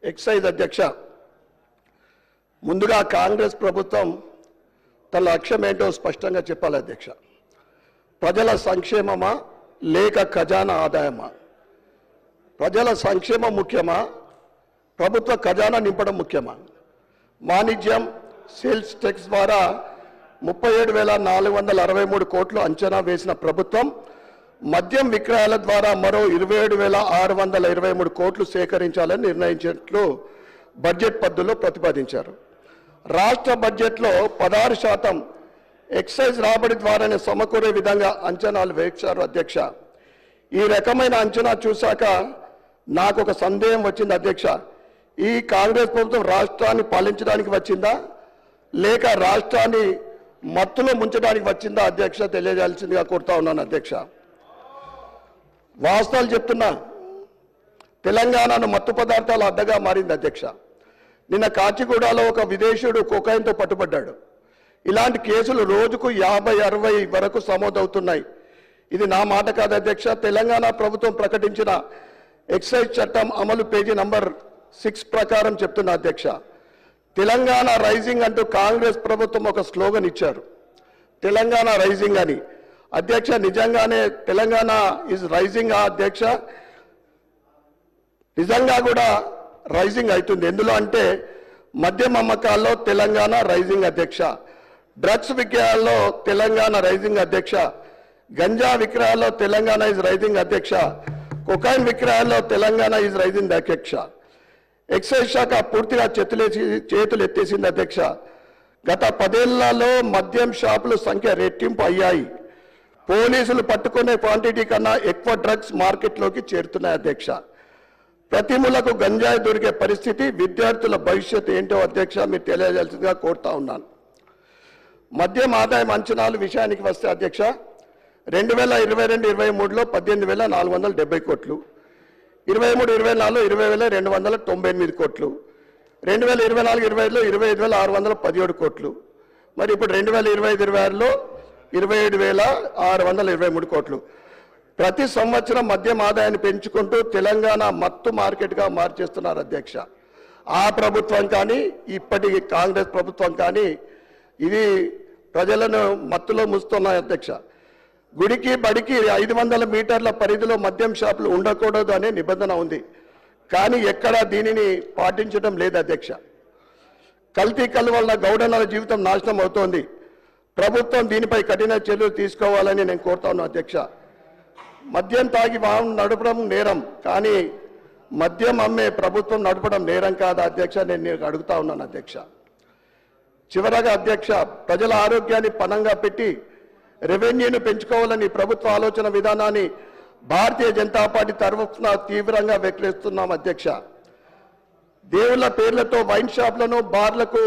Excise అధ్యక్ష, ముందుగా కాంగ్రెస్ ప్రభుత్వం తన లక్ష్యం ఏంటో స్పష్టంగా చెప్పాలి అధ్యక్ష. ప్రజల సంక్షేమమా లేక ఖజానా ఆదాయమా? ప్రజల సంక్షేమం ముఖ్యమా, ప్రభుత్వ ఖజానా నింపడం ముఖ్యమా? వాణిజ్యం సేల్స్ ట్యాక్స్ ద్వారా 37,463 కోట్లు అంచనా వేసిన ప్రభుత్వం మద్యం విక్రయాల ద్వారా మరో 27,623 కోట్లు సేకరించాలని నిర్ణయించినట్లు బడ్జెట్ పద్ధతిలో ప్రతిపాదించారు. రాష్ట్ర బడ్జెట్లో 16% ఎక్సైజ్ రాబడి ద్వారానే సమకూరే విధంగా అంచనాలు వేశారు అధ్యక్ష. ఈ రకమైన అంచనా చూశాక నాకు ఒక సందేహం వచ్చింది అధ్యక్ష. ఈ కాంగ్రెస్ ప్రభుత్వం రాష్ట్రాన్ని పాలించడానికి వచ్చిందా లేక రాష్ట్రాన్ని మత్తులో ముంచడానికి వచ్చిందా అధ్యక్ష తెలియజేయాల్సిందిగా కోరుతా ఉన్నాను అధ్యక్ష. వాస్తవాలు చెప్తున్నా, తెలంగాణను మత్తు పదార్థాల అడ్డగా మారింది అధ్యక్ష. నిన్న కాచిగూడలో ఒక విదేశీయుడు కొకైన్తో పట్టుబడ్డాడు. ఇలాంటి కేసులు రోజుకు 50-60 వరకు సమోదవుతున్నాయి. ఇది నా మాట కాదు అధ్యక్ష. తెలంగాణ ప్రభుత్వం ప్రకటించిన ఎక్సైజ్ చట్టం అమలు పేజీ నంబర్ 6 ప్రకారం చెప్తున్నా అధ్యక్ష. తెలంగాణ రైజింగ్ అంటూ కాంగ్రెస్ ప్రభుత్వం ఒక స్లోగన్ ఇచ్చారు, తెలంగాణ రైజింగ్ అని. అధ్యక్ష, నిజంగానే తెలంగాణ ఈజ్ రైజింగ్ అధ్యక్ష. నిజంగా కూడా రైజింగ్ అవుతుంది. ఎందులో అంటే మద్యం అమ్మకాల్లో తెలంగాణ రైజింగ్ అధ్యక్ష, డ్రగ్స్ విక్రయాల్లో తెలంగాణ రైజింగ్ అధ్యక్ష, గంజా విక్రయాల్లో తెలంగాణ ఈజ్ రైజింగ్ అధ్యక్ష, కొకైన్ విక్రయాల్లో తెలంగాణ ఈజ్ రైజింగ్ అధ్యక్ష. ఎక్సైజ్ శాఖ పూర్తిగా చేతులు ఎత్తేసింది అధ్యక్ష. గత 10 ఏళ్లలో మద్యం షాపుల సంఖ్య రెట్టింపు అయ్యాయి. పోలీసులు పట్టుకునే క్వాంటిటీ కన్నా ఎక్కువ డ్రగ్స్ మార్కెట్లోకి చేరుతున్నాయి అధ్యక్ష. ప్రతి మూలకు గంజాయి దొరికే పరిస్థితి. విద్యార్థుల భవిష్యత్తు ఏంటో అధ్యక్ష మీరు తెలియజేయాల్సిందిగా కోరుతా ఉన్నాను. మద్యం ఆదాయం అంచనాలు విషయానికి వస్తే అధ్యక్ష, 2022-23లో 18,470 కోట్లు, 23-24లో 20,298 కోట్లు, 2024-25లో 25,617 కోట్లు, మరి ఇప్పుడు 2025-26లో 27,623 కోట్లు. ప్రతి సంవత్సరం మద్యం ఆదాయాన్ని పెంచుకుంటూ తెలంగాణ మత్తు మార్కెట్గా మార్చేస్తున్నారు అధ్యక్ష. ఆ ప్రభుత్వం కానీ ఇప్పటి కాంగ్రెస్ ప్రభుత్వం కానీ ఇది ప్రజలను మత్తులో ముంచుతున్నాయి అధ్యక్ష. గుడికి బడికి 500 మీటర్ల పరిధిలో మద్యం షాపులు ఉండకూడదు అనే నిబంధన ఉంది, కానీ ఎక్కడా దీనిని పాటించడం లేదు అధ్యక్ష. కల్తీ కళ్ళు వల్ల గౌడన్నల జీవితం నాశనం అవుతోంది. ప్రభుత్వం దీనిపై కఠిన చర్యలు తీసుకోవాలని నేను కోరుతా ఉన్నాను అధ్యక్ష. మద్యం తాగి వాహనం నడపడం నేరం, కానీ మద్యం అమ్మే ప్రభుత్వం నడపడం నేరం కాదా అధ్యక్ష? నేను అడుగుతా ఉన్నాను అధ్యక్ష. చివరగా అధ్యక్ష, ప్రజల ఆరోగ్యాన్ని పణంగా పెట్టి రెవెన్యూను పెంచుకోవాలని ప్రభుత్వ ఆలోచన విధానాన్ని భారతీయ జనతా పార్టీ తరఫున తీవ్రంగా వ్యతిరేకిస్తున్నాం అధ్యక్ష. దేవుళ్ళ పేర్లతో వైన్ షాప్లను బార్లకు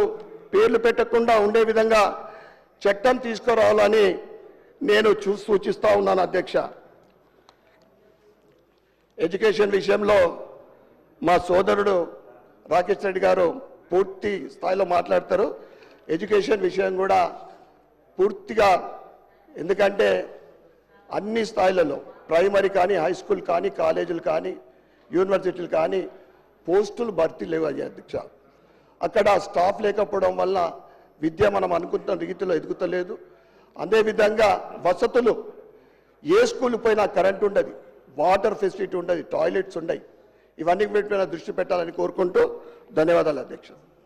పేర్లు పెట్టకుండా ఉండే విధంగా చట్టం తీసుకురావాలని నేను సూచిస్తా ఉన్నాను అధ్యక్ష. ఎడ్యుకేషన్ విషయంలో మా సోదరుడు రాకేష్ రెడ్డి గారు పూర్తి స్థాయిలో మాట్లాడతారు. ఎడ్యుకేషన్ విషయం కూడా పూర్తిగా, ఎందుకంటే అన్ని స్థాయిలలో ప్రైమరీ కానీ, హై స్కూల్ కానీ, కాలేజీలు కానీ, యూనివర్సిటీలు కానీ పోస్టులు భర్తీ లేవు అధ్యక్ష. అక్కడ స్టాఫ్ లేకపోవడం వల్ల విద్య మనం అనుకుంటున్న రీతిలో ఎదుగుతలేదు. అదేవిధంగా వసతులు, ఏ స్కూల్ పోయినా కరెంట్ ఉండదు, వాటర్ ఫెసిలిటీ ఉండదు, టాయిలెట్స్ ఉండవు. ఇవన్నీ వీటిపైన దృష్టి పెట్టాలని కోరుకుంటూ ధన్యవాదాలు అధ్యక్ష.